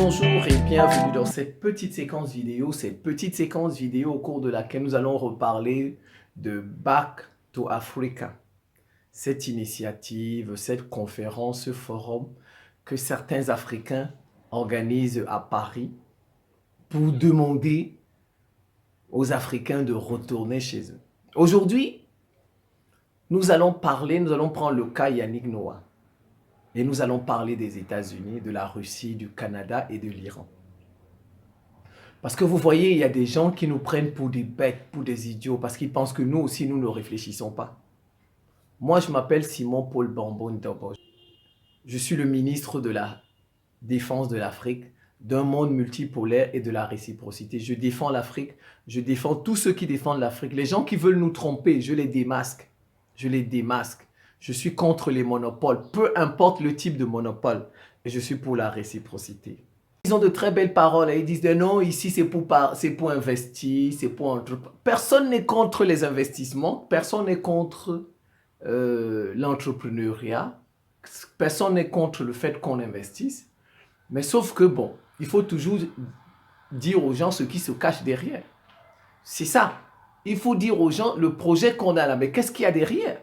Bonjour et bienvenue dans cette petite séquence vidéo au cours de laquelle nous allons reparler de Back to Africa. Cette initiative, cette conférence, ce forum que certains Africains organisent à Paris pour demander aux Africains de retourner chez eux. Aujourd'hui, nous allons prendre le cas Yannick Noah. Et nous allons parler des États-Unis, de la Russie, du Canada et de l'Iran. Parce que vous voyez, il y a des gens qui nous prennent pour des bêtes, pour des idiots, parce qu'ils pensent que nous aussi, nous ne réfléchissons pas. Moi, je m'appelle Simon Paul Bambon Dobo. Je suis le ministre de la Défense de l'Afrique, d'un monde multipolaire et de la réciprocité. Je défends l'Afrique, je défends tous ceux qui défendent l'Afrique. Les gens qui veulent nous tromper, je les démasque. Je les démasque. Je suis contre les monopoles, peu importe le type de monopole. Et je suis pour la réciprocité. Ils ont de très belles paroles. Ils disent non, ici c'est pour investir, c'est pour entreprendre. Personne n'est contre les investissements, personne n'est contre l'entrepreneuriat, personne n'est contre le fait qu'on investisse. Mais sauf que bon, il faut toujours dire aux gens ce qui se cache derrière. C'est ça. Il faut dire aux gens le projet qu'on a là, mais qu'est-ce qu'il y a derrière?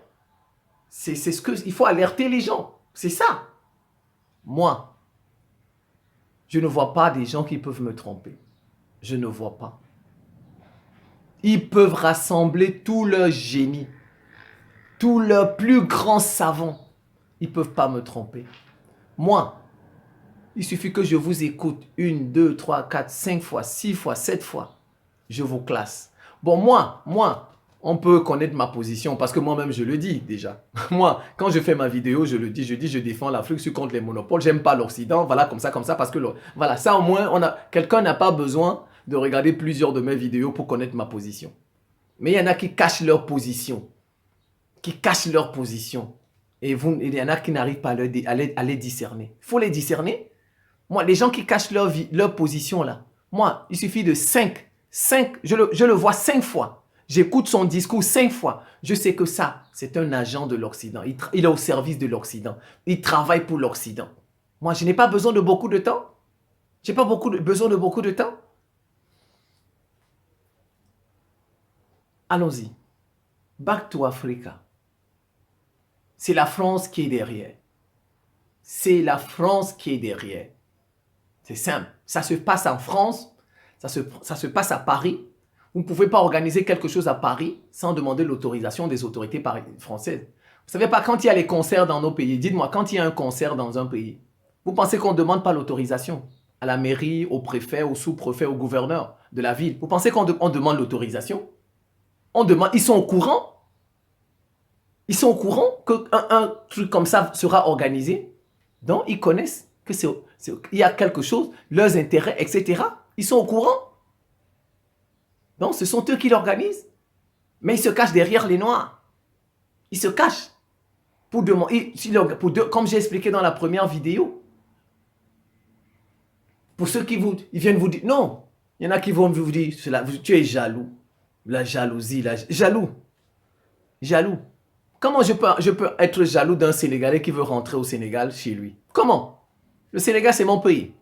C'est ce que il faut alerter les gens. C'est ça. Moi, je ne vois pas des gens qui peuvent me tromper. Je ne vois pas. Ils peuvent rassembler tout leur génie, tout leur plus grand savant. Ils ne peuvent pas me tromper. Moi, il suffit que je vous écoute 1, 2, 3, 4, 5 fois, 6 fois, 7 fois. Je vous classe. Bon, moi, on peut connaître ma position parce que moi-même, je le dis déjà. Moi, quand je fais ma vidéo, je le dis, je défends l'Afrique, je suis contre les monopoles, j'aime pas l'Occident, voilà, comme ça, parce que, voilà, ça au moins, quelqu'un n'a pas besoin de regarder plusieurs de mes vidéos pour connaître ma position. Mais il y en a qui cachent leur position, et il y en a qui n'arrivent pas à les discerner. Il faut les discerner. Moi, les gens qui cachent leur position là, moi, il suffit de 5, je le vois 5 fois. J'écoute son discours 5 fois. Je sais que ça, c'est un agent de l'Occident. Il est au service de l'Occident. Il travaille pour l'Occident. Moi, je n'ai pas besoin de beaucoup de temps. Je n'ai pas besoin de beaucoup de temps. Allons-y. Back to Africa. C'est la France qui est derrière. C'est la France qui est derrière. C'est simple. Ça se passe en France. Ça se passe à Paris. Vous ne pouvez pas organiser quelque chose à Paris sans demander l'autorisation des autorités françaises. Vous ne savez pas, quand il y a les concerts dans nos pays, dites-moi, quand il y a un concert dans un pays, vous pensez qu'on ne demande pas l'autorisation à la mairie, au préfet, au sous-préfet, au gouverneur de la ville? Vous pensez qu'on demande l'autorisation? Ils sont au courant? Ils sont au courant qu'un truc comme ça sera organisé? Donc, ils connaissent qu'il y a quelque chose, leurs intérêts, etc. Ils sont au courant? Donc, ce sont eux qui l'organisent. Mais ils se cachent derrière les Noirs. Ils se cachent. Comme j'ai expliqué dans la première vidéo. Pour ceux qui ils viennent vous dire, non. Il y en a qui vont vous dire, tu es jaloux. La jalousie, jaloux. Jaloux. Comment je peux être jaloux d'un Sénégalais qui veut rentrer au Sénégal chez lui? Comment? Le Sénégal, c'est mon pays.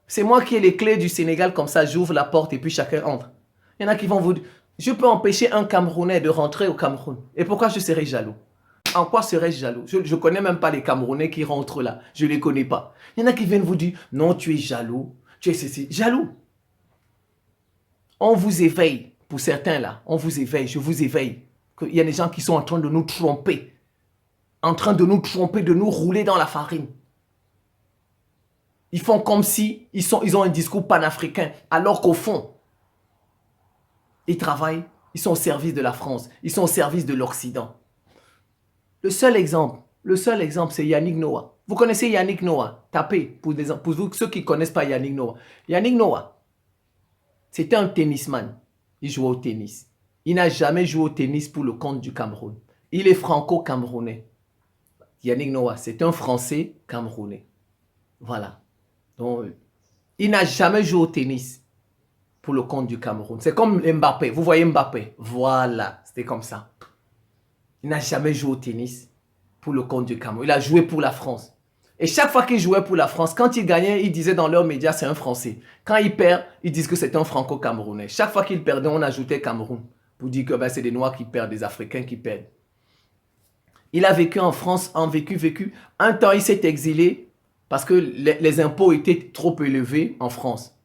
C'est moi qui ai les clés du Sénégal, comme ça, j'ouvre la porte et puis chacun entre. Il y en a qui vont vous dire, je peux empêcher un Camerounais de rentrer au Cameroun. Et pourquoi je serais jaloux? En quoi serais-je jaloux? Je ne connais même pas les Camerounais qui rentrent là. Je ne les connais pas. Il y en a qui viennent vous dire, non, tu es jaloux. Tu es ceci. Jaloux. On vous éveille. Pour certains là, on vous éveille. Je vous éveille. Il y a des gens qui sont en train de nous tromper. En train de nous tromper, de nous rouler dans la farine. Ils font comme si ils ont un discours panafricain. Alors qu'au fond, ils travaillent, ils sont au service de la France, ils sont au service de l'Occident. Le seul exemple, c'est Yannick Noah. Vous connaissez Yannick Noah? Tapez pour vous, ceux qui ne connaissent pas Yannick Noah. Yannick Noah, c'était un tennisman. Il jouait au tennis. Il n'a jamais joué au tennis pour le compte du Cameroun. Il est franco-camerounais. Yannick Noah, c'est un Français camerounais. Voilà. Donc, il n'a jamais joué au tennis pour le compte du Cameroun. C'est comme Mbappé. Vous voyez Mbappé? Voilà, c'était comme ça. Il n'a jamais joué au tennis pour le compte du Cameroun. Il a joué pour la France. Et chaque fois qu'il jouait pour la France, quand il gagnait, ils disaient dans leurs médias, c'est un Français. Quand il perd, ils disent que c'est un Franco-Camerounais. Chaque fois qu'il perdait, on ajoutait Cameroun pour dire que ben, c'est des Noirs qui perdent, des Africains qui perdent. Il a vécu en France, vécu. Un temps, il s'est exilé parce que les impôts étaient trop élevés en France.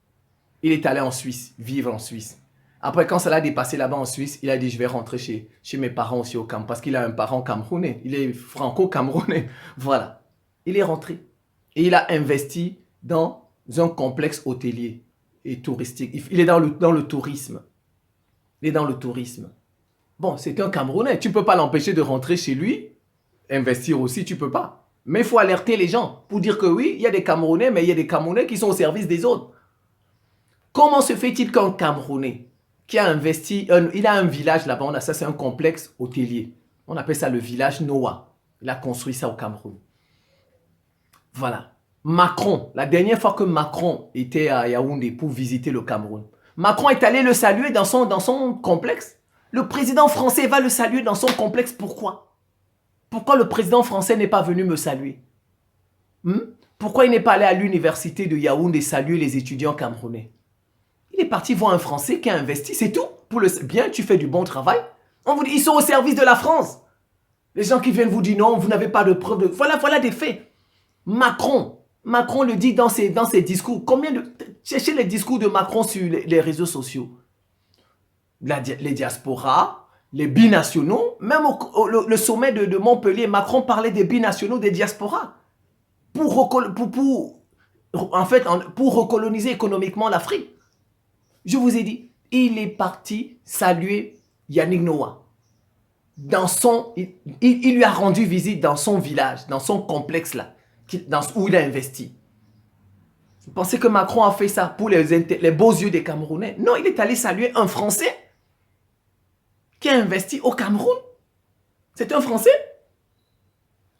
Il est allé en Suisse, vivre en Suisse. Après, quand ça l'a dépassé là-bas en Suisse, il a dit, je vais rentrer chez mes parents aussi au Cameroun, parce qu'il a un parent camerounais. Il est franco-camerounais. Voilà. Il est rentré. Et il a investi dans un complexe hôtelier et touristique. Il est dans le tourisme. Il est dans le tourisme. Bon, c'est un Camerounais. Tu ne peux pas l'empêcher de rentrer chez lui. Investir aussi, tu ne peux pas. Mais il faut alerter les gens pour dire que oui, il y a des Camerounais, mais il y a des Camerounais qui sont au service des autres. Comment se fait-il qu'un Camerounais qui a investi, il a un village là-bas, ça c'est un complexe hôtelier. On appelle ça le village Noah. Il a construit ça au Cameroun. Voilà. Macron, la dernière fois que Macron était à Yaoundé pour visiter le Cameroun, Macron est allé le saluer dans son complexe. Le président français va le saluer dans son complexe. Pourquoi? Pourquoi le président français n'est pas venu me saluer? Pourquoi il n'est pas allé à l'université de Yaoundé saluer les étudiants camerounais? Il est parti voir un Français qui a investi, c'est tout. Pour le bien, tu fais du bon travail. On vous dit, ils sont au service de la France. Les gens qui viennent vous dire non, vous n'avez pas de preuves. Voilà des faits. Macron le dit dans ses discours. Cherchez les discours de Macron sur les réseaux sociaux. Les diasporas, les binationaux, même le sommet de Montpellier, Macron parlait des binationaux, des diasporas. Pour recoloniser économiquement l'Afrique. Je vous ai dit, il est parti saluer Yannick Noah. Il lui a rendu visite dans son village, dans son complexe là, où il a investi. Vous pensez que Macron a fait ça pour les beaux yeux des Camerounais? Non, il est allé saluer un Français qui a investi au Cameroun. C'est un Français,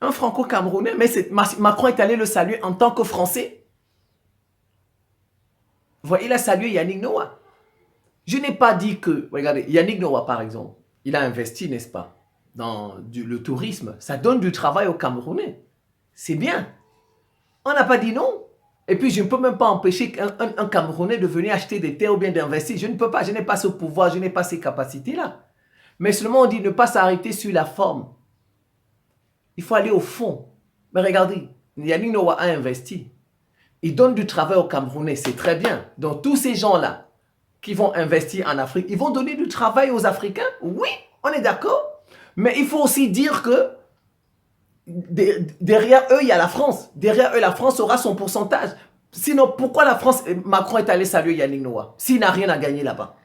un Franco-Camerounais, mais Macron est allé le saluer en tant que Français. Voilà, il a salué Yannick Noah. Je n'ai pas dit que, regardez, Yannick Noah par exemple, il a investi, n'est-ce pas, dans le tourisme. Ça donne du travail aux Camerounais. C'est bien. On n'a pas dit non. Et puis, je ne peux même pas empêcher un Camerounais de venir acheter des terres ou bien d'investir. Je ne peux pas, je n'ai pas ce pouvoir, je n'ai pas ces capacités-là. Mais seulement on dit ne pas s'arrêter sur la forme. Il faut aller au fond. Mais regardez, Yannick Noah a investi. Il donne du travail aux Camerounais, c'est très bien. Donc, tous ces gens-là qui vont investir en Afrique, ils vont donner du travail aux Africains. Oui, on est d'accord. Mais il faut aussi dire que derrière eux, il y a la France. Derrière eux, la France aura son pourcentage. Sinon, pourquoi Macron est allé saluer Yannick Noah s'il n'a rien à gagner là-bas?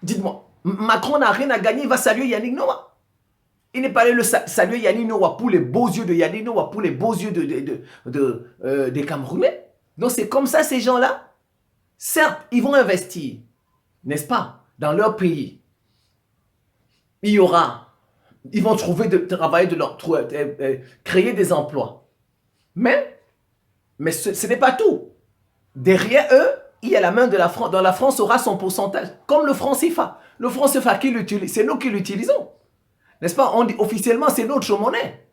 Dites-moi, Macron n'a rien à gagner, il va saluer Yannick Noah. Il n'est pas allé saluer Yannick Noah pour les beaux yeux de Yannick Noah, pour les beaux yeux des Camerounais. Donc c'est comme ça ces gens-là. Certes, ils vont investir, n'est-ce pas, dans leur pays. Ils vont trouver de travail, créer des emplois. Mais ce n'est pas tout. Derrière eux, il y a la main de la France. Dans la France aura son pourcentage. Comme le franc CFA. Le franc CFA, qui l'utilise? C'est nous qui l'utilisons. N'est-ce pas? On dit officiellement, c'est notre monnaie.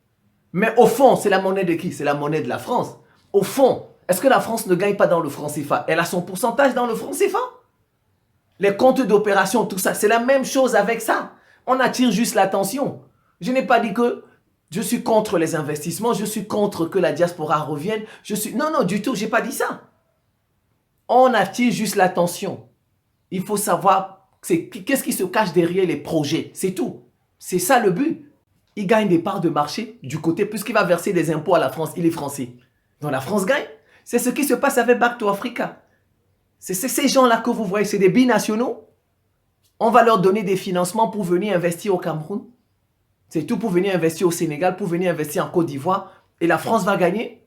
Mais au fond, c'est la monnaie de qui? C'est la monnaie de la France. Au fond, est-ce que la France ne gagne pas dans le franc CFA? Elle a son pourcentage dans le franc CFA. Les comptes d'opération, tout ça, c'est la même chose avec ça. On attire juste l'attention. Je n'ai pas dit que je suis contre les investissements, je suis contre que la diaspora revienne. Non, du tout, je n'ai pas dit ça. On attire juste l'attention. Il faut savoir qu'est-ce qui se cache derrière les projets. C'est tout. C'est ça le but. Il gagne des parts de marché du côté, puisqu'il va verser des impôts à la France. Il est français. Donc la France gagne. C'est ce qui se passe avec Back to Africa. C'est ces gens-là que vous voyez, c'est des binationaux. On va leur donner des financements pour venir investir au Cameroun. C'est tout, pour venir investir au Sénégal, pour venir investir en Côte d'Ivoire. Et la France va gagner.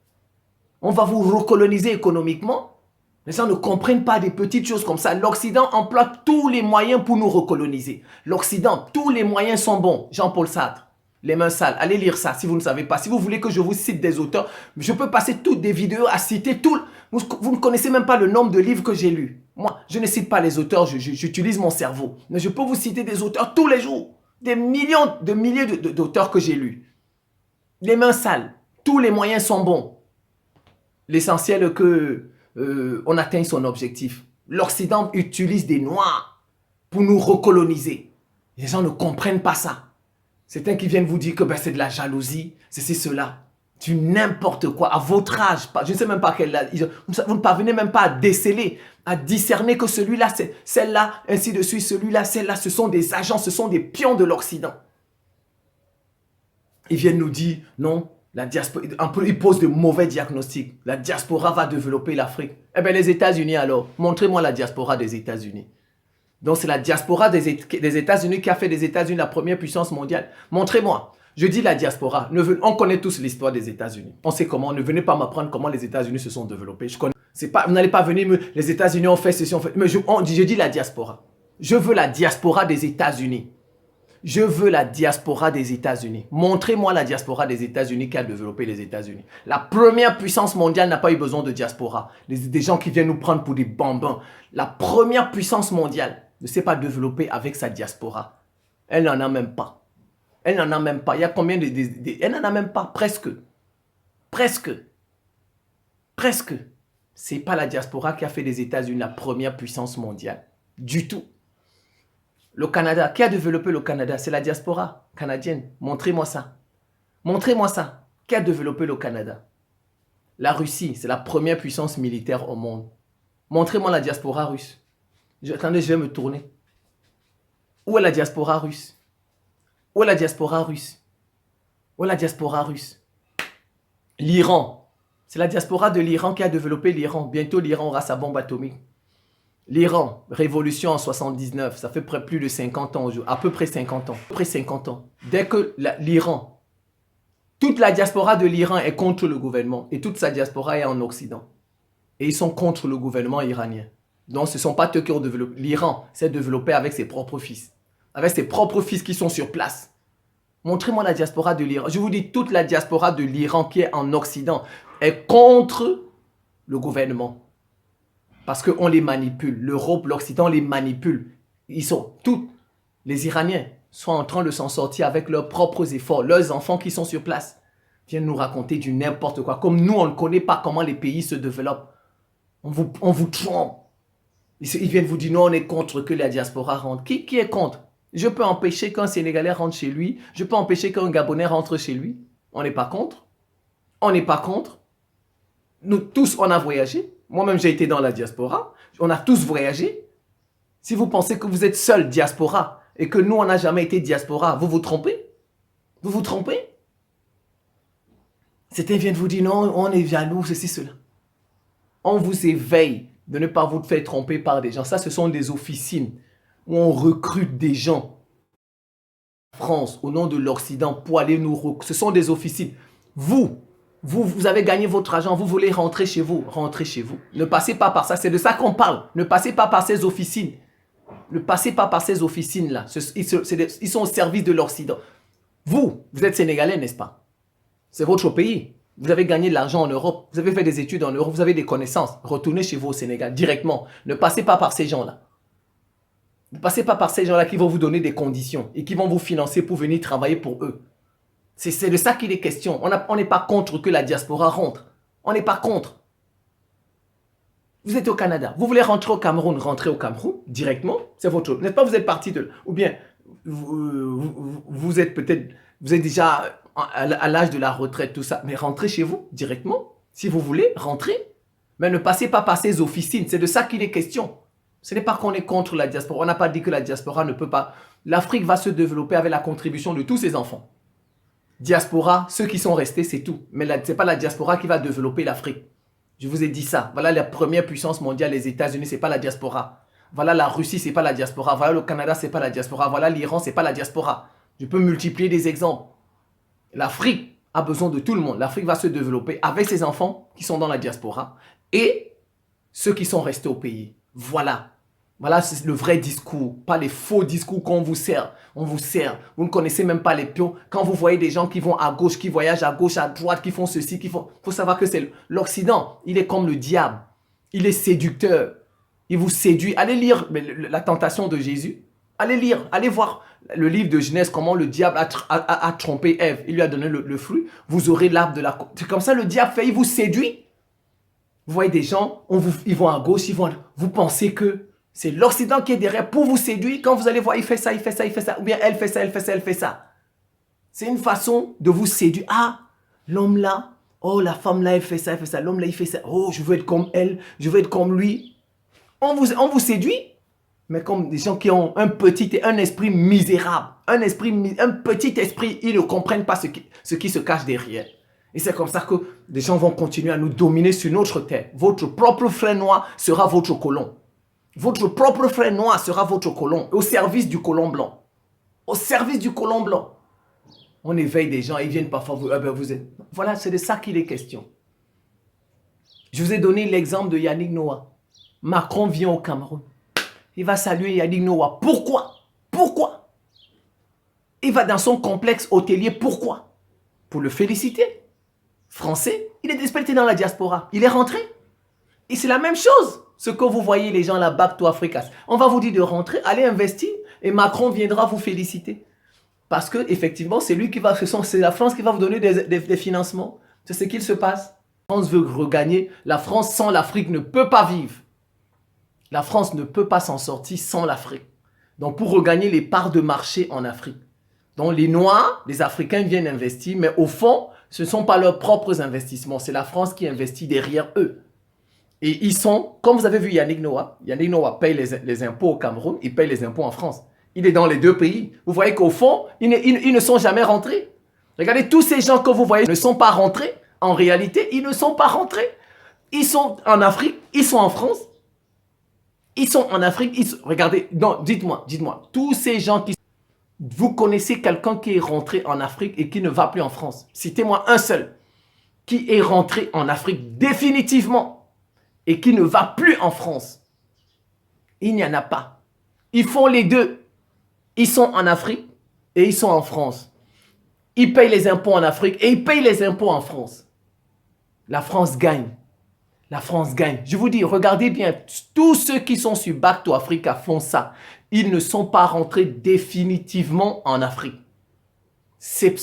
On va vous recoloniser économiquement. Les gens ne comprennent pas des petites choses comme ça. L'Occident emploie tous les moyens pour nous recoloniser. L'Occident, tous les moyens sont bons. Jean-Paul Sartre, Les mains sales. Allez lire ça si vous ne savez pas. Si vous voulez que je vous cite des auteurs, je peux passer toutes des vidéos à citer tout. Vous ne connaissez même pas le nombre de livres que j'ai lus. Moi, je ne cite pas les auteurs, j'utilise mon cerveau. Mais je peux vous citer des auteurs tous les jours. Des milliers d'auteurs que j'ai lus. Les mains sales. Tous les moyens sont bons. l'essentiel que on atteigne son objectif. L'Occident utilise des Noirs pour nous recoloniser. Les gens ne comprennent pas ça. Certains qui viennent vous dire que ben, c'est de la jalousie, c'est cela. Du n'importe quoi, à votre âge, je ne sais même pas quel âge, vous ne parvenez même pas à déceler, à discerner que celui-là, c'est celle-là, ainsi de suite, celui-là, celle-là, ce sont des agents, ce sont des pions de l'Occident. Ils viennent nous dire, non, la diaspora, ils posent de mauvais diagnostics. La diaspora va développer l'Afrique. Eh bien, les États-Unis alors, montrez-moi la diaspora des États-Unis. Donc, c'est la diaspora des États-Unis qui a fait des États-Unis la première puissance mondiale. Montrez-moi. Je dis la diaspora. On connaît tous l'histoire des États-Unis. On sait comment. Ne venez pas m'apprendre comment les États-Unis se sont développés. Je connais. Vous n'allez pas venir me... Les États-Unis ont fait ceci, ont fait... Mais je dis la diaspora. Je veux la diaspora des États-Unis. Je veux la diaspora des États-Unis. Montrez-moi la diaspora des États-Unis qui a développé les États-Unis. La première puissance mondiale n'a pas eu besoin de diaspora. Des gens qui viennent nous prendre pour des bambins. La première puissance mondiale ne s'est pas développée avec sa diaspora. Elle n'en a même pas. Elle n'en a même pas. Il y a combien elle n'en a même pas. Presque. Presque. Presque. Ce n'est pas la diaspora qui a fait des États-Unis la première puissance mondiale. Du tout. Le Canada, qui a développé le Canada? C'est la diaspora canadienne. Montrez-moi ça. Montrez-moi ça. Qui a développé le Canada? La Russie, c'est la première puissance militaire au monde. Montrez-moi la diaspora russe. Attendez, je vais me tourner. Où est la diaspora russe? Où est la diaspora russe? Où est la diaspora russe? L'Iran. C'est la diaspora de l'Iran qui a développé l'Iran. Bientôt, l'Iran aura sa bombe atomique. L'Iran, révolution en 79, ça fait plus de 50 ans, à peu près 50 ans. À peu près 50 ans. Dès que l'Iran, toute la diaspora de l'Iran est contre le gouvernement et toute sa diaspora est en Occident. Et ils sont contre le gouvernement iranien. Donc ce ne sont pas eux qui ont développé. L'Iran s'est développé avec ses propres fils. Avec ses propres fils qui sont sur place. Montrez-moi la diaspora de l'Iran. Je vous dis, toute la diaspora de l'Iran qui est en Occident est contre le gouvernement. Parce qu'on les manipule. L'Europe, l'Occident les manipule. Ils sont tous, les Iraniens, sont en train de s'en sortir avec leurs propres efforts. Leurs enfants qui sont sur place viennent nous raconter du n'importe quoi. Comme nous, on ne connaît pas comment les pays se développent. On vous trompe. Ils viennent vous dire, non, on est contre que la diaspora rentre. Qui est contre? Je peux empêcher qu'un Sénégalais rentre chez lui. Je peux empêcher qu'un Gabonais rentre chez lui. On n'est pas contre. On n'est pas contre. Nous tous, on a voyagé. Moi-même, j'ai été dans la diaspora. On a tous voyagé. Si vous pensez que vous êtes seul diaspora et que nous, on n'a jamais été diaspora, vous vous trompez. Vous vous trompez. Certains viennent vous dire, non, on est jaloux, ceci, cela. On vous éveille de ne pas vous faire tromper par des gens. Ça, ce sont des officines où on recrute des gens en France, au nom de l'Occident, pour aller nous recruter. Ce sont des officines. Vous avez gagné votre argent, vous voulez rentrer chez vous. Rentrez chez vous. Ne passez pas par ça, c'est de ça qu'on parle. Ne passez pas par ces officines. Ne passez pas par ces officines-là. Ils sont au service de l'Occident. Vous êtes Sénégalais, n'est-ce pas? C'est votre pays. Vous avez gagné de l'argent en Europe. Vous avez fait des études en Europe. Vous avez des connaissances. Retournez chez vous au Sénégal directement. Ne passez pas par ces gens-là. Ne passez pas par ces gens-là qui vont vous donner des conditions et qui vont vous financer pour venir travailler pour eux. C'est de ça qu'il est question. On n'est pas contre que la diaspora rentre. On n'est pas contre. Vous êtes au Canada. Vous voulez rentrer au Cameroun, rentrez au Cameroun directement. C'est votre chose. N'est-ce pas, vous êtes parti de... Ou bien, vous êtes peut-être... Vous êtes déjà à l'âge de la retraite, tout ça. Mais rentrez chez vous directement. Si vous voulez, rentrez. Mais ne passez pas par ces officines. C'est de ça qu'il est question. Ce n'est pas qu'on est contre la diaspora. On n'a pas dit que la diaspora ne peut pas... L'Afrique va se développer avec la contribution de tous ses enfants. Diaspora, ceux qui sont restés, c'est tout. Mais ce n'est pas la diaspora qui va développer l'Afrique. Je vous ai dit ça. Voilà la première puissance mondiale, les États-Unis, ce n'est pas la diaspora. Voilà la Russie, ce n'est pas la diaspora. Voilà le Canada, ce n'est pas la diaspora. Voilà l'Iran, ce n'est pas la diaspora. Je peux multiplier des exemples. L'Afrique a besoin de tout le monde. L'Afrique va se développer avec ses enfants qui sont dans la diaspora et ceux qui sont restés au pays. Voilà. Voilà, c'est le vrai discours, pas les faux discours qu'on vous sert. On vous sert. Vous ne connaissez même pas les pions. Quand vous voyez des gens qui vont à gauche, qui voyagent à gauche, à droite, qui font ceci, qui font... Il faut savoir que c'est l'Occident. Il est comme le diable. Il est séducteur. Il vous séduit. Allez lire la tentation de Jésus. Allez lire. Allez voir le livre de Genèse, comment le diable a trompé Ève. Il lui a donné le fruit. Vous aurez l'arbre de la... C'est comme ça le diable fait. Il vous séduit. Vous voyez des gens, ils vont à gauche, vous pensez que c'est l'Occident qui est derrière pour vous séduire. Quand vous allez voir, il fait ça, il fait ça, il fait ça. Ou bien elle fait ça, elle fait ça, elle fait ça. C'est une façon de vous séduire. Ah, l'homme là, oh la femme là, elle fait ça, elle fait ça. L'homme là, il fait ça. Oh, je veux être comme elle, je veux être comme lui. On vous séduit, mais comme des gens qui ont un esprit misérable. Un petit esprit, ils ne comprennent pas ce qui se cache derrière. Et c'est comme ça que des gens vont continuer à nous dominer sur notre terre. Votre propre frère noir sera votre colon. Votre propre frère noir sera votre colon, au service du colon blanc. Au service du colon blanc. On éveille des gens, ils viennent parfois vous êtes... Voilà, c'est de ça qu'il est question. Je vous ai donné l'exemple de Yannick Noah. Macron vient au Cameroun. Il va saluer Yannick Noah. Pourquoi? Pourquoi? Il va dans son complexe hôtelier. Pourquoi? Pour le féliciter. Français, il est dispersé dans la diaspora. Il est rentré. Et c'est la même chose. Ce que vous voyez, les gens là, Back to Africa. On va vous dire de rentrer, aller investir et Macron viendra vous féliciter. Parce que effectivement, c'est lui qui va, c'est la France qui va vous donner des financements. C'est ce qu'il se passe. La France veut regagner. La France sans l'Afrique ne peut pas vivre. La France ne peut pas s'en sortir sans l'Afrique. Donc pour regagner les parts de marché en Afrique. Donc les Noirs, les Africains viennent investir, mais au fond, ce ne sont pas leurs propres investissements. C'est la France qui investit derrière eux. Et ils sont, comme vous avez vu Yannick Noah paye les impôts au Cameroun, il paye les impôts en France. Il est dans les deux pays. Vous voyez qu'au fond, ils ne sont jamais rentrés. Regardez, tous ces gens que vous voyez ne sont pas rentrés. En réalité, ils ne sont pas rentrés. Ils sont en Afrique, ils sont en France. Ils sont en Afrique. Regardez, non, dites-moi, tous ces gens qui... Vous connaissez quelqu'un qui est rentré en Afrique et qui ne va plus en France. Citez-moi un seul qui est rentré en Afrique définitivement et qui ne va plus en France. Il n'y en a pas. Ils font les deux. Ils sont en Afrique et ils sont en France. Ils payent les impôts en Afrique et ils payent les impôts en France. La France gagne. La France gagne. Je vous dis, regardez bien, tous ceux qui sont sur Back to Africa font ça. Ils ne sont pas rentrés définitivement en Afrique. C'est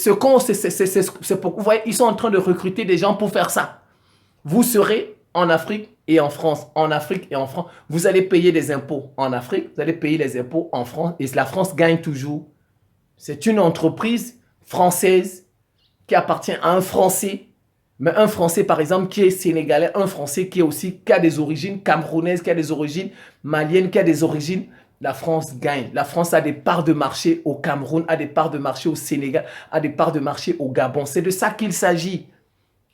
pour vous voyez, ils sont en train de recruter des gens pour faire ça. Vous serez en Afrique et en France. En Afrique et en France. Vous allez payer des impôts en Afrique, vous allez payer les impôts en France et la France gagne toujours. C'est une entreprise française qui appartient à un Français. Mais un Français, par exemple, qui est sénégalais, un Français qui a des origines camerounaises, qui a des origines maliennes, qui a des origines... La France gagne. La France a des parts de marché au Cameroun, a des parts de marché au Sénégal, a des parts de marché au Gabon. C'est de ça qu'il s'agit.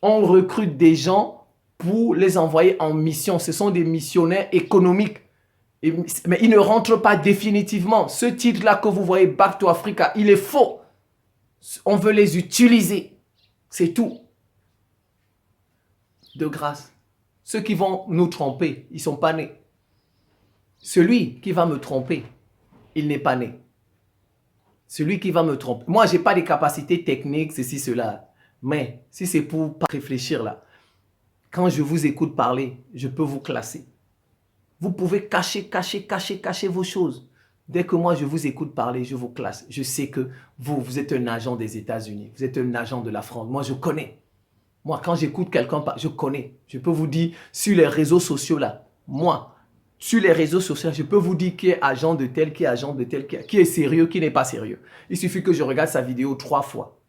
On recrute des gens pour les envoyer en mission. Ce sont des missionnaires économiques. Mais ils ne rentrent pas définitivement. Ce titre-là que vous voyez, Back to Africa, il est faux. On veut les utiliser. C'est tout. De grâce. Ceux qui vont nous tromper, ils ne sont pas nés. Celui qui va me tromper, il n'est pas né. Celui qui va me tromper. Moi, je n'ai pas de capacités techniques, ceci, cela. Mais si c'est pour pas réfléchir là, quand je vous écoute parler, je peux vous classer. Vous pouvez cacher vos choses. Dès que moi, je vous écoute parler, je vous classe. Je sais que vous êtes un agent des États-Unis. Vous êtes un agent de la France. Moi, je connais. Moi, quand j'écoute quelqu'un, je connais. Je peux vous dire, sur les réseaux sociaux là, moi, sur les réseaux sociaux, je peux vous dire qui est agent de tel, qui est agent de tel, qui est sérieux, qui n'est pas sérieux. Il suffit que je regarde sa vidéo 3 fois,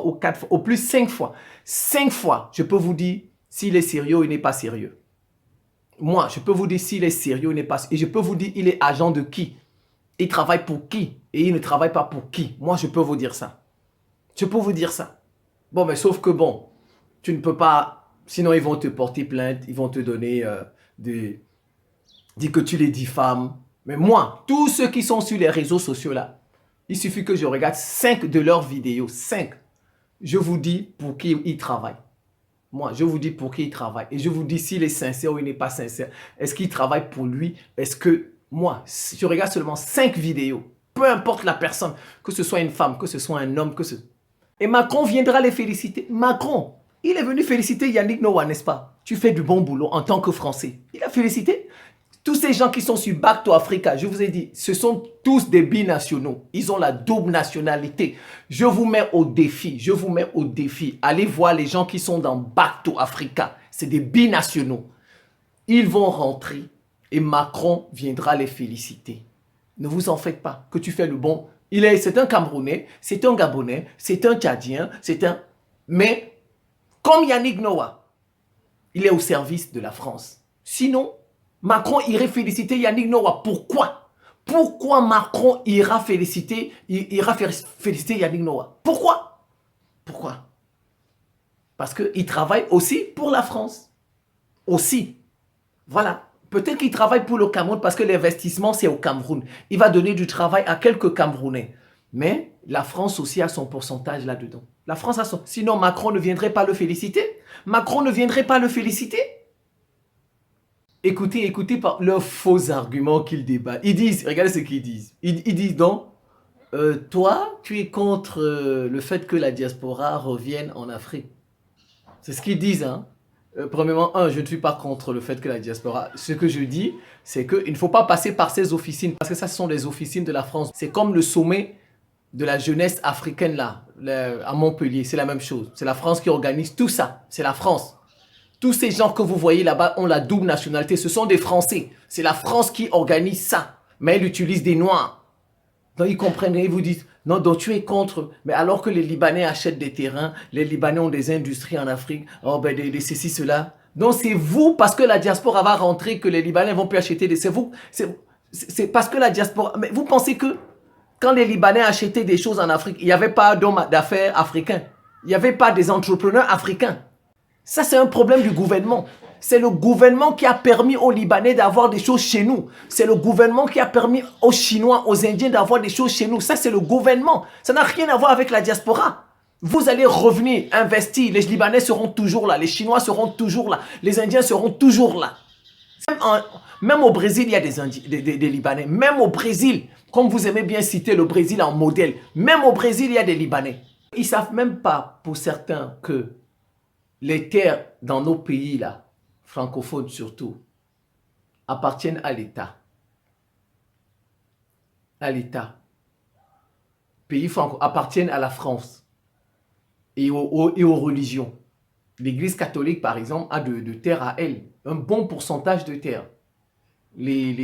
ou 4 fois, au plus 5 fois. 5 fois, je peux vous dire s'il est sérieux ou il n'est pas sérieux. Moi, je peux vous dire s'il est sérieux ou il n'est pas sérieux. Et je peux vous dire il est agent de qui. Il travaille pour qui et il ne travaille pas pour qui. Moi, je peux vous dire ça. Je peux vous dire ça. Bon, mais sauf que bon, tu ne peux pas... Sinon, ils vont te porter plainte, ils vont te donner Dis que tu les diffames. Mais moi, tous ceux qui sont sur les réseaux sociaux là, il suffit que je regarde 5 de leurs vidéos. 5. Je vous dis pour qui ils travaillent. Moi, je vous dis pour qui il travaille. Et je vous dis s'il est sincère ou il n'est pas sincère. Est-ce qu'il travaille pour lui? Est-ce que moi, je regarde seulement 5 vidéos. Peu importe la personne, que ce soit une femme, que ce soit un homme, que ce... Et Macron viendra les féliciter. Macron, il est venu féliciter Yannick Noah, n'est-ce pas? Tu fais du bon boulot en tant que Français. Il a félicité. Tous ces gens qui sont sur Back to Africa, je vous ai dit, ce sont tous des binationaux. Ils ont la double nationalité. Je vous mets au défi. Je vous mets au défi. Allez voir les gens qui sont dans Back to Africa. C'est des binationaux. Ils vont rentrer et Macron viendra les féliciter. Ne vous en faites pas, que tu fais le bon. C'est un Camerounais, c'est un Gabonais, c'est un Tchadien, mais comme Yannick Noah, il est au service de la France. Sinon, Macron irait féliciter Yannick Noah. Pourquoi? Pourquoi Macron ira féliciter Yannick Noah? Pourquoi? Pourquoi? Parce qu'il travaille aussi pour la France. Aussi. Voilà. Peut-être qu'il travaille pour le Cameroun parce que l'investissement, c'est au Cameroun. Il va donner du travail à quelques Camerounais. Mais la France aussi a son pourcentage là-dedans. La France a son... Sinon, Macron ne viendrait pas le féliciter. Macron ne viendrait pas le féliciter. Écoutez par leurs faux arguments qu'ils débattent. Ils disent, regardez ce qu'ils disent. Ils disent donc, toi, tu es contre le fait que la diaspora revienne en Afrique. C'est ce qu'ils disent, hein. Premièrement, je ne suis pas contre le fait que la diaspora... Ce que je dis, c'est qu'il ne faut pas passer par ces officines, parce que ça, ce sont les officines de la France. C'est comme le sommet de la jeunesse africaine, là, à Montpellier. C'est la même chose. C'est la France qui organise tout ça. C'est la France. Tous ces gens que vous voyez là-bas ont la double nationalité. Ce sont des Français. C'est la France qui organise ça. Mais elle utilise des Noirs. Donc, ils comprennent, ils vous disent, non, donc tu es contre. Mais alors que les Libanais achètent des terrains, les Libanais ont des industries en Afrique, oh ben, ceci, cela. Donc, c'est vous, parce que la diaspora va rentrer, que les Libanais vont plus acheter des... C'est vous, c'est parce que la diaspora... Mais vous pensez que quand les Libanais achetaient des choses en Afrique, il n'y avait pas d'hommes d'affaires africains. Il n'y avait pas des entrepreneurs africains. Ça, c'est un problème du gouvernement. C'est le gouvernement qui a permis aux Libanais d'avoir des choses chez nous. C'est le gouvernement qui a permis aux Chinois, aux Indiens d'avoir des choses chez nous. Ça, c'est le gouvernement. Ça n'a rien à voir avec la diaspora. Vous allez revenir, investir. Les Libanais seront toujours là. Les Chinois seront toujours là. Les Indiens seront toujours là. Même au Brésil, il y a des Libanais. Même au Brésil, comme vous aimez bien citer le Brésil en modèle, même au Brésil, il y a des Libanais. Ils ne savent même pas, pour certains, que les terres dans nos pays, là, francophones surtout, appartiennent à l'État. À l'État. Pays franco appartiennent à la France et aux religions. L'Église catholique, par exemple, a de terres à elle, un bon pourcentage de terres.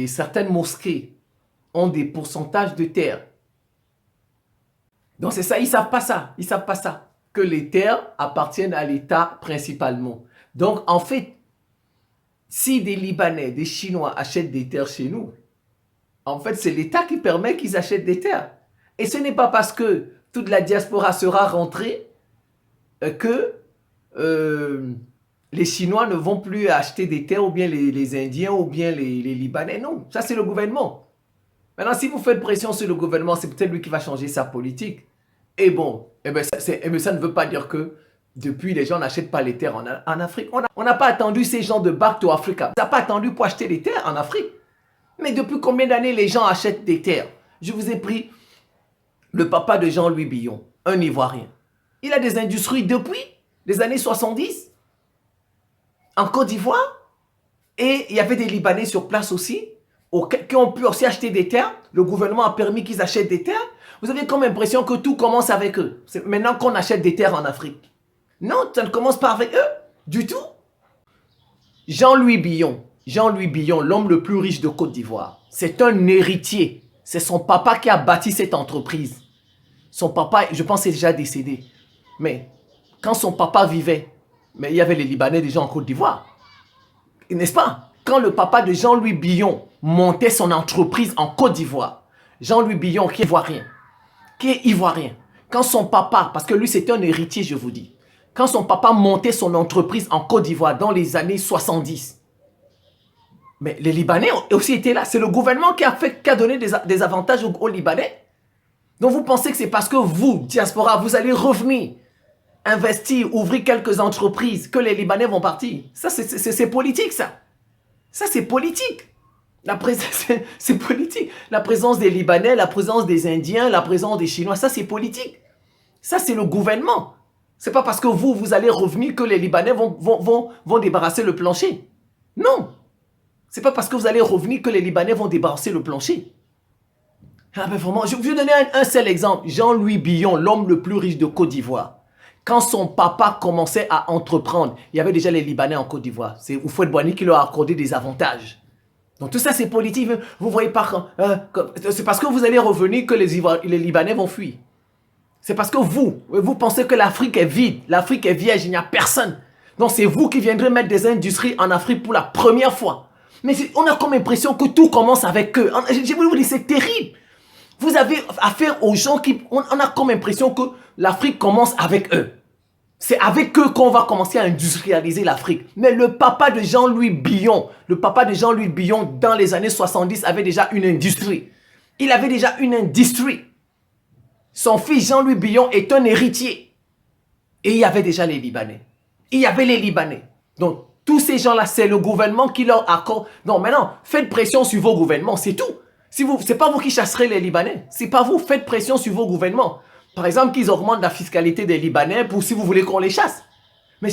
Certaines mosquées ont des pourcentages de terres. Donc c'est ça, ils ne savent pas ça. Ils ne savent pas ça. Que les terres appartiennent à l'État principalement. Donc en fait, si des Libanais, des Chinois achètent des terres chez nous, en fait, c'est l'État qui permet qu'ils achètent des terres. Et ce n'est pas parce que toute la diaspora sera rentrée que les Chinois ne vont plus acheter des terres, ou bien les Indiens, ou bien les Libanais. Non, ça c'est le gouvernement. Maintenant, si vous faites pression sur le gouvernement, c'est peut-être lui qui va changer sa politique. Et bon, ça ne veut pas dire que depuis, les gens n'achètent pas les terres en Afrique. On n'a pas attendu ces gens de Back to Africa. On n'a pas attendu pour acheter les terres en Afrique. Mais depuis combien d'années les gens achètent des terres? Je vous ai pris le papa de Jean-Louis Billon, un Ivoirien. Il a des industries depuis les années 70 en Côte d'Ivoire. Et il y avait des Libanais sur place aussi qui ont pu aussi acheter des terres. Le gouvernement a permis qu'ils achètent des terres. Vous avez comme l'impression que tout commence avec eux. C'est maintenant qu'on achète des terres en Afrique. Non, ça ne commence pas avec eux, du tout. Jean-Louis Billon, l'homme le plus riche de Côte d'Ivoire, c'est un héritier. C'est son papa qui a bâti cette entreprise. Son papa, je pense, est déjà décédé. Mais quand son papa vivait, mais il y avait les Libanais déjà en Côte d'Ivoire. N'est-ce pas? Quand le papa de Jean-Louis Billon montait son entreprise en Côte d'Ivoire, Jean-Louis Billon qui est ivoirien, quand son papa, parce que lui c'était un héritier, je vous dis, quand son papa montait son entreprise en Côte d'Ivoire dans les années 70, mais les Libanais ont aussi été là. C'est le gouvernement qui a donné des avantages aux Libanais. Donc vous pensez que c'est parce que vous, diaspora, vous allez revenir, investir, ouvrir quelques entreprises, que les Libanais vont partir. Ça, c'est politique, ça. Ça, c'est politique. C'est politique. La présence des Libanais, la présence des Indiens, la présence des Chinois, ça, c'est politique. Ça, c'est le gouvernement. C'est pas parce que vous allez revenir que les Libanais vont débarrasser le plancher. Non. C'est pas parce que vous allez revenir que les Libanais vont débarrasser le plancher. Ah ben vraiment, je vais vous donner un seul exemple. Jean-Louis Billon, l'homme le plus riche de Côte d'Ivoire, Quand son papa commençait à entreprendre, il y avait déjà les Libanais en Côte d'Ivoire. C'est Houphouët-Boigny qui leur a accordé des avantages. Donc tout ça c'est politique. Vous voyez pas c'est parce que vous allez revenir que les Libanais vont fuir. C'est parce que vous pensez que l'Afrique est vide, l'Afrique est vierge, il n'y a personne. Donc c'est vous qui viendrez mettre des industries en Afrique pour la première fois. Mais on a comme impression que tout commence avec eux. Je vous dis, c'est terrible. Vous avez affaire aux gens qui... On a comme impression que l'Afrique commence avec eux. C'est avec eux qu'on va commencer à industrialiser l'Afrique. Mais le papa de Jean-Louis Billon, dans les années 70 avait déjà une industrie. Il avait déjà une industrie. Son fils Jean-Louis Billon est un héritier. Et il y avait déjà les Libanais. Il y avait les Libanais. Donc, tous ces gens-là, c'est le gouvernement qui leur accorde. Non, maintenant, faites pression sur vos gouvernements, c'est tout. C'est pas vous qui chasserez les Libanais. C'est pas vous, faites pression sur vos gouvernements. Par exemple, qu'ils augmentent la fiscalité des Libanais pour si vous voulez qu'on les chasse. Mais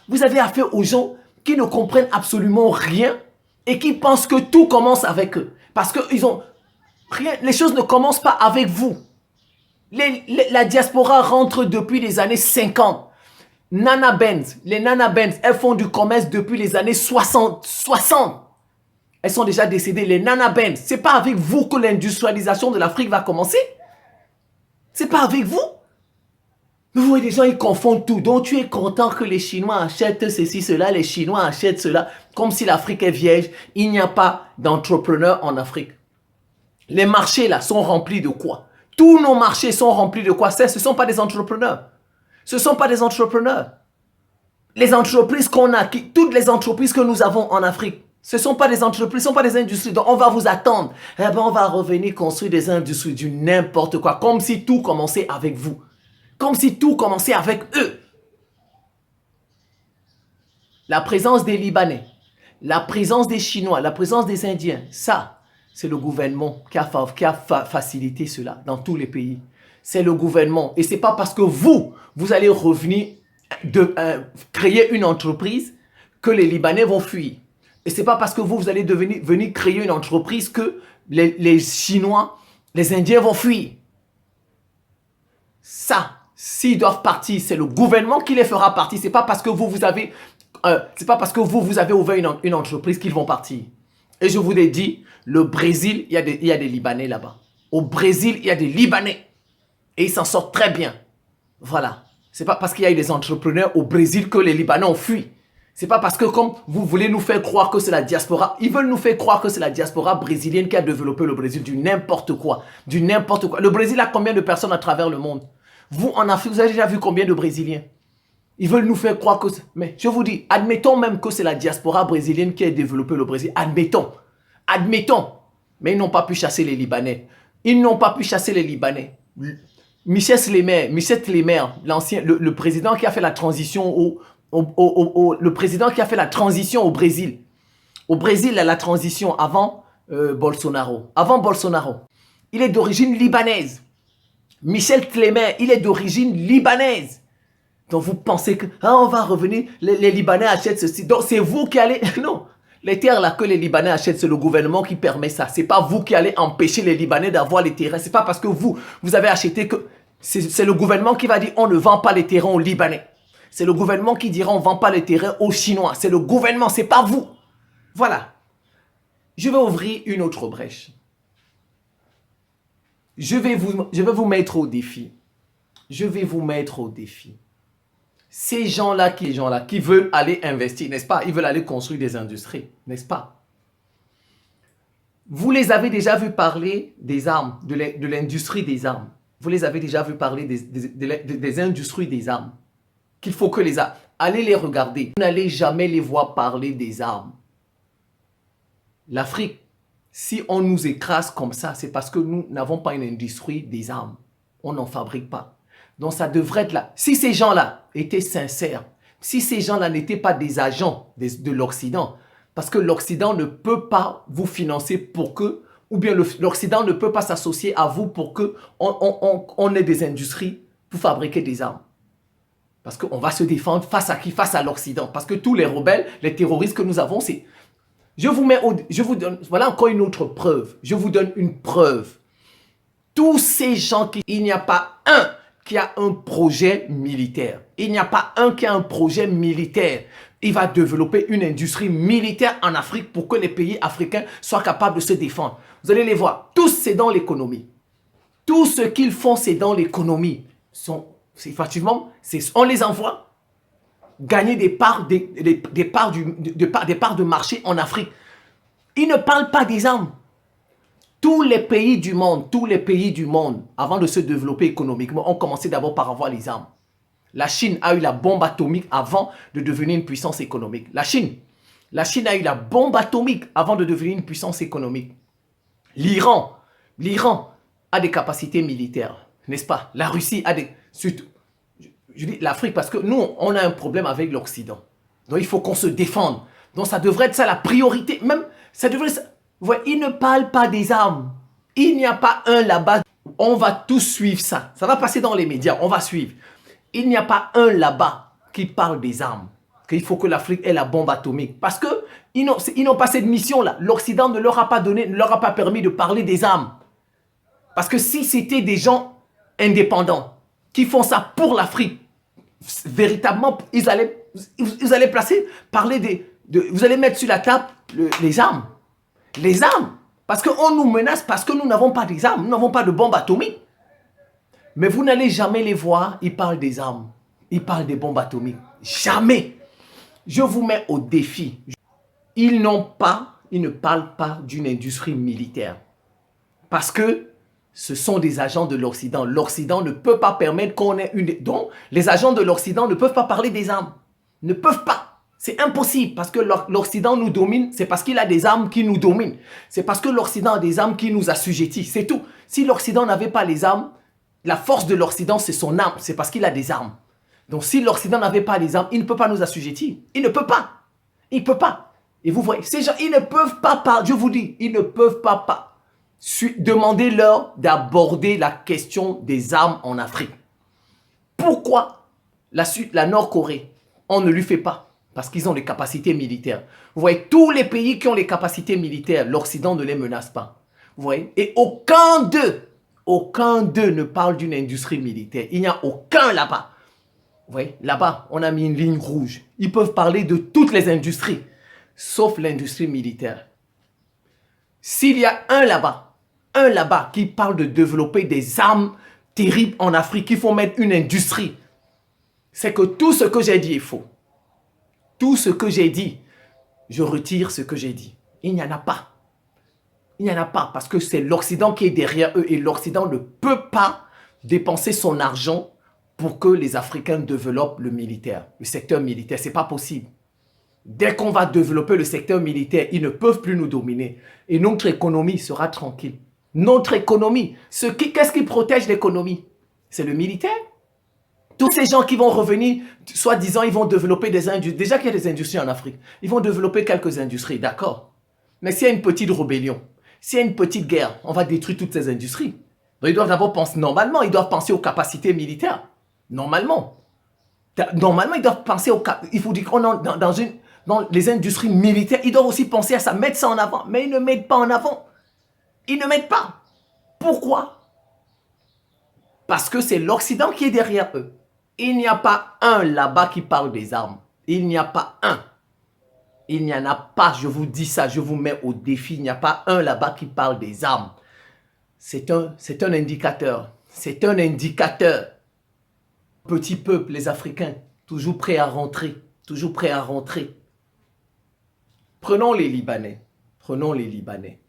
vous avez affaire aux gens qui ne comprennent absolument rien et qui pensent que tout commence avec eux. Parce que les choses ne commencent pas avec vous. La diaspora rentre depuis les années 50. Nana Benz, les Nana Benz, elles font du commerce depuis les années 60. Elles sont déjà décédées, les Nana Benz. C'est pas avec vous que l'industrialisation de l'Afrique va commencer. C'est pas avec vous. Vous voyez, les gens, ils confondent tout. Donc, tu es content que les Chinois achètent ceci, cela, les Chinois achètent cela, comme si l'Afrique est vierge. Il n'y a pas d'entrepreneurs en Afrique. Les marchés, là, sont remplis de quoi? Tous nos marchés sont remplis de quoi? Ce ne sont pas des entrepreneurs. Ce ne sont pas des entrepreneurs. Les entreprises qu'on a, toutes les entreprises que nous avons en Afrique, ce ne sont pas des entreprises, ce ne sont pas des industries. Donc, on va vous attendre. Eh ben, on va revenir construire des industries du n'importe quoi. Comme si tout commençait avec vous. Comme si tout commençait avec eux. La présence des Libanais, la présence des Chinois, la présence des Indiens, ça, c'est le gouvernement qui a facilité cela dans tous les pays. C'est le gouvernement. Et ce n'est pas parce que vous allez revenir créer une entreprise que les Libanais vont fuir. Et ce n'est pas parce que vous allez venir créer une entreprise que les Chinois, les Indiens vont fuir. Ça, s'ils doivent partir, c'est le gouvernement qui les fera partir. Ce n'est pas parce que vous avez ouvert une entreprise qu'ils vont partir. Et je vous l'ai dit, le Brésil, il y a des Libanais là-bas. Au Brésil, il y a des Libanais. Et ils s'en sortent très bien. Voilà. Ce n'est pas parce qu'il y a eu des entrepreneurs au Brésil que les Libanais ont fui. Ce n'est pas parce que comme vous voulez nous faire croire que c'est la diaspora, ils veulent nous faire croire que c'est la diaspora brésilienne qui a développé le Brésil du n'importe quoi. Du n'importe quoi. Le Brésil a combien de personnes à travers le monde? Vous, en Afrique, vous avez déjà vu combien de Brésiliens? Ils veulent nous faire croire que... Mais je vous dis, admettons même que c'est la diaspora brésilienne qui a développé le Brésil. Admettons. Admettons. Mais ils n'ont pas pu chasser les Libanais. Ils n'ont pas pu chasser les Libanais. Michel Temer, l'ancien, le président qui a fait la transition le président qui a fait la transition au Brésil. Au Brésil, la transition avant Bolsonaro. Avant Bolsonaro. Il est d'origine libanaise. Michel Temer, il est d'origine libanaise. Donc vous pensez que on va revenir, les Libanais achètent ceci. Donc c'est vous qui allez... Non. Les terres là que les Libanais achètent, c'est le gouvernement qui permet ça. C'est pas vous qui allez empêcher les Libanais d'avoir les terrains. C'est pas parce que vous avez acheté que... C'est le gouvernement qui va dire on ne vend pas les terrains aux Libanais. C'est le gouvernement qui dira on ne vend pas les terrains aux Chinois. C'est le gouvernement, c'est pas vous. Voilà. Je vais ouvrir une autre brèche. Je vais vous mettre au défi. Je vais vous mettre au défi. Ces gens-là qui veulent aller investir, n'est-ce pas? Ils veulent aller construire des industries, n'est-ce pas? Vous les avez déjà vus parler des armes, de l'industrie des armes. Vous les avez déjà vus parler des industries des armes. Qu'il faut que les armes... Allez les regarder. Vous n'allez jamais les voir parler des armes. L'Afrique, si on nous écrase comme ça, c'est parce que nous n'avons pas une industrie des armes. On n'en fabrique pas. Donc ça devrait être là. Si ces gens-là étaient sincères, si ces gens-là n'étaient pas des agents de l'Occident, parce que l'Occident ne peut pas vous financer pour que, ou bien l'Occident ne peut pas s'associer à vous pour que on ait des industries pour fabriquer des armes. Parce qu'on va se défendre face à qui? Face à l'Occident. Parce que tous les rebelles, les terroristes que nous avons, c'est... Je vous donne, voilà encore une autre preuve. Je vous donne une preuve. Tous ces gens il n'y a pas un qui a un projet militaire. Il n'y a pas un qui a un projet militaire. Il va développer une industrie militaire en Afrique pour que les pays africains soient capables de se défendre. Vous allez les voir, tous c'est dans l'économie. Tout ce qu'ils font, c'est dans l'économie. Effectivement, on les envoie gagner des parts de marché en Afrique. Ils ne parlent pas des armes. Tous les pays du monde, avant de se développer économiquement, ont commencé d'abord par avoir les armes. La Chine a eu la bombe atomique avant de devenir une puissance économique. La Chine a eu la bombe atomique avant de devenir une puissance économique. L'Iran a des capacités militaires, n'est-ce pas? La Russie a des... Surtout, je dis l'Afrique parce que nous, on a un problème avec l'Occident. Donc, il faut qu'on se défende. Donc, ça devrait être ça la priorité. Même, ça devrait être... Vous voyez, ils ne parlent pas des armes. Il n'y a pas un là-bas. On va tous suivre ça. Ça va passer dans les médias. On va suivre. Il n'y a pas un là-bas qui parle des armes. Qu'il faut que l'Afrique ait la bombe atomique. Parce qu'ils n'ont pas cette mission-là. L'Occident ne leur a pas donné, ne leur a pas permis de parler des armes. Parce que si c'était des gens indépendants qui font ça pour l'Afrique, véritablement, ils allaient vous allez mettre sur la table les armes. Les armes. Parce qu'on nous menace, parce que nous n'avons pas des armes. Nous n'avons pas de bombes atomiques. Mais vous n'allez jamais les voir. Ils parlent des armes. Ils parlent des bombes atomiques. Jamais. Je vous mets au défi. Ils ne parlent pas d'une industrie militaire. Parce que ce sont des agents de l'Occident. L'Occident ne peut pas permettre qu'on ait une... Donc, les agents de l'Occident ne peuvent pas parler des armes. Ne peuvent pas. C'est impossible parce que l'Occident nous domine. C'est parce qu'il a des armes qui nous dominent. C'est parce que l'Occident a des armes qui nous assujettissent. C'est tout. Si l'Occident n'avait pas les armes, la force de l'Occident, c'est son arme. C'est parce qu'il a des armes. Donc, si l'Occident n'avait pas les armes, il ne peut pas nous assujettir. Il ne peut pas. Il ne peut pas. Et vous voyez, ces gens, ils ne peuvent pas, je vous dis, ils ne peuvent pas. Demandez-leur d'aborder la question des armes en Afrique. Pourquoi la Nord-Corée, on ne lui fait pas? Parce qu'ils ont des capacités militaires. Vous voyez, tous les pays qui ont les capacités militaires, l'Occident ne les menace pas. Vous voyez, et aucun d'eux ne parle d'une industrie militaire. Il n'y a aucun là-bas. Vous voyez, là-bas, on a mis une ligne rouge. Ils peuvent parler de toutes les industries, sauf l'industrie militaire. S'il y a un là-bas qui parle de développer des armes terribles en Afrique, il faut mettre une industrie, c'est que tout ce que j'ai dit est faux. Tout ce que j'ai dit, je retire ce que j'ai dit. Il n'y en a pas. Il n'y en a pas parce que c'est l'Occident qui est derrière eux et l'Occident ne peut pas dépenser son argent pour que les Africains développent le militaire, le secteur militaire. Ce n'est pas possible. Dès qu'on va développer le secteur militaire, ils ne peuvent plus nous dominer et notre économie sera tranquille. Notre économie, qu'est-ce qui protège l'économie? C'est le militaire. Tous ces gens qui vont revenir, soi-disant, ils vont développer des industries. Déjà qu'il y a des industries en Afrique. Ils vont développer quelques industries, d'accord. Mais s'il y a une petite rébellion, s'il y a une petite guerre, on va détruire toutes ces industries. Donc ils doivent d'abord penser, normalement, ils doivent penser aux capacités militaires. Normalement, ils doivent penser il faut dire qu'on est dans les industries militaires, ils doivent aussi penser à ça, mettre ça en avant. Mais ils ne mettent pas en avant. Ils ne mettent pas. Pourquoi? Parce que c'est l'Occident qui est derrière eux. Il n'y a pas un là-bas qui parle des armes. Il n'y a pas un. Il n'y en a pas, je vous dis ça, je vous mets au défi. Il n'y a pas un là-bas qui parle des armes. C'est un indicateur. C'est un indicateur. Petit peuple, les Africains, toujours prêts à rentrer. Toujours prêts à rentrer. Prenons les Libanais. Prenons les Libanais.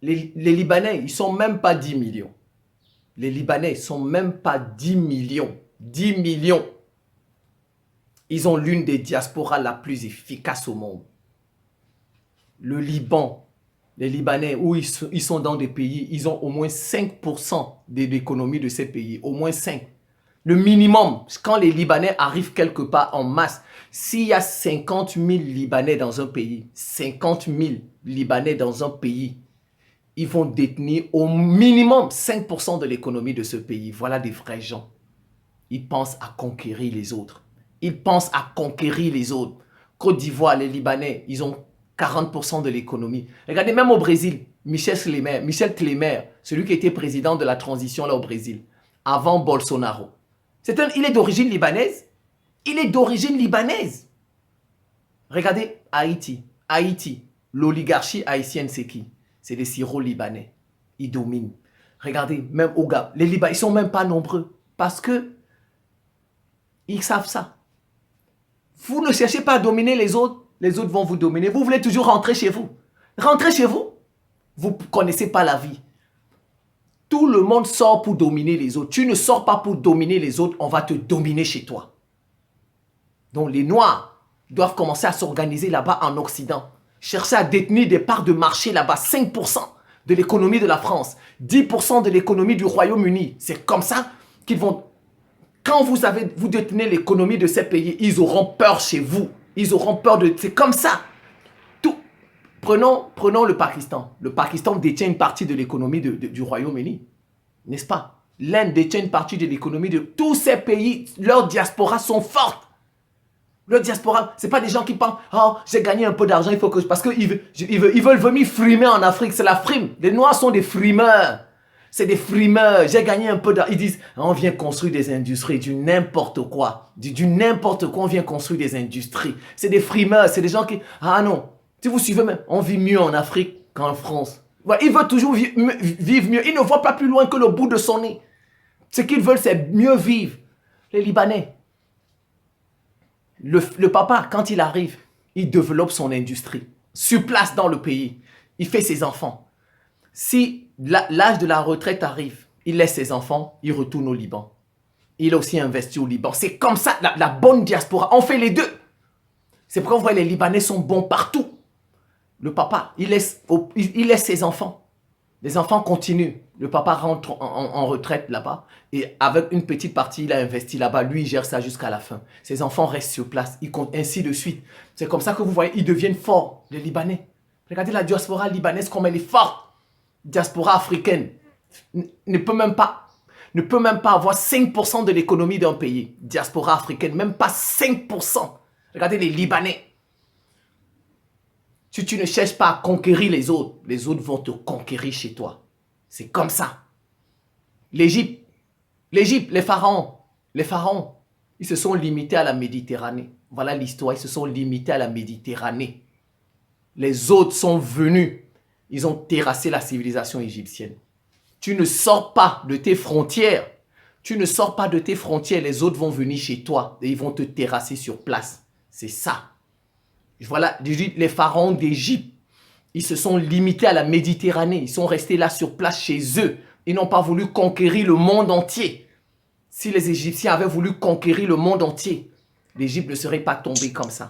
Les Libanais, ils ne sont même pas 10 millions. Les Libanais ne sont même pas 10 millions. 10 millions. Ils ont l'une des diasporas la plus efficace au monde. Le Liban, les Libanais, où ils sont dans des pays, ils ont au moins 5% de l'économie de ces pays. Au moins 5. Le minimum, quand les Libanais arrivent quelque part en masse, s'il y a 50 000 Libanais dans un pays, 50 000 Libanais dans un pays, ils vont détenir au minimum 5% de l'économie de ce pays. Voilà des vrais gens. Ils pensent à conquérir les autres. Ils pensent à conquérir les autres. Côte d'Ivoire, les Libanais, ils ont 40% de l'économie. Regardez, même au Brésil, Michel Temer, celui qui était président de la transition là au Brésil, avant Bolsonaro. Il est d'origine libanaise. Il est d'origine libanaise. Regardez Haïti. Haïti, l'oligarchie haïtienne, c'est qui? C'est les Syro-Libanais. Ils dominent. Regardez, même au Gabon, les Libanais, ils ne sont même pas nombreux. Parce que ils savent ça. Vous ne cherchez pas à dominer les autres vont vous dominer. Vous voulez toujours rentrer chez vous. Rentrez chez vous. Vous ne connaissez pas la vie. Tout le monde sort pour dominer les autres. Tu ne sors pas pour dominer les autres, on va te dominer chez toi. Donc les Noirs doivent commencer à s'organiser là-bas en Occident. Chercher à détenir des parts de marché là-bas. 5% de l'économie de la France. 10% de l'économie du Royaume-Uni. C'est comme ça qu'ils vont... Quand vous détenez l'économie de ces pays, ils auront peur chez vous. Ils auront peur de... C'est comme ça. Prenons le Pakistan. Le Pakistan détient une partie de l'économie du Royaume-Uni. N'est-ce pas? L'Inde détient une partie de l'économie de tous ces pays. Leurs diasporas sont fortes. Leur diaspora, ce n'est pas des gens qui pensent « Oh, j'ai gagné un peu d'argent, il faut que... » Parce qu'ils veulent venir frimer en Afrique. C'est la frime. Les Noirs sont des frimeurs. C'est des frimeurs. J'ai gagné un peu d'argent. Ils disent « On vient construire des industries. » Du n'importe quoi. Du n'importe quoi, on vient construire des industries. C'est des frimeurs. C'est des gens qui... Ah non. Si vous suivez même, on vit mieux en Afrique qu'en France. Ils veulent toujours vivre mieux. Ils ne voient pas plus loin que le bout de son nez. Ce qu'ils veulent, c'est mieux vivre. Les Libanais. Le papa, quand il arrive, il développe son industrie. Sur place dans le pays. Il fait ses enfants. Si l'âge de la retraite arrive, il laisse ses enfants, il retourne au Liban. Il a aussi investi au Liban. C'est comme ça, la bonne diaspora. On fait les deux. C'est pourquoi vous voyez, les Libanais sont bons partout. Le papa, il laisse ses enfants. Les enfants continuent. Le papa rentre en retraite là-bas. Et avec une petite partie, il a investi là-bas. Lui, il gère ça jusqu'à la fin. Ses enfants restent sur place. Ils comptent ainsi de suite. C'est comme ça que vous voyez, ils deviennent forts, les Libanais. Regardez la diaspora libanaise, comme elle est forte. Diaspora africaine ne peut même pas avoir 5% de l'économie d'un pays. Diaspora africaine, même pas 5%. Regardez les Libanais. Si tu ne cherches pas à conquérir les autres vont te conquérir chez toi. C'est comme ça. L'Égypte, les pharaons, ils se sont limités à la Méditerranée. Voilà l'histoire, ils se sont limités à la Méditerranée. Les autres sont venus, ils ont terrassé la civilisation égyptienne. Tu ne sors pas de tes frontières. Tu ne sors pas de tes frontières, les autres vont venir chez toi et ils vont te terrasser sur place. C'est ça. Voilà, les pharaons d'Égypte, ils se sont limités à la Méditerranée. Ils sont restés là sur place chez eux. Ils n'ont pas voulu conquérir le monde entier. Si les Égyptiens avaient voulu conquérir le monde entier, l'Égypte ne serait pas tombée comme ça.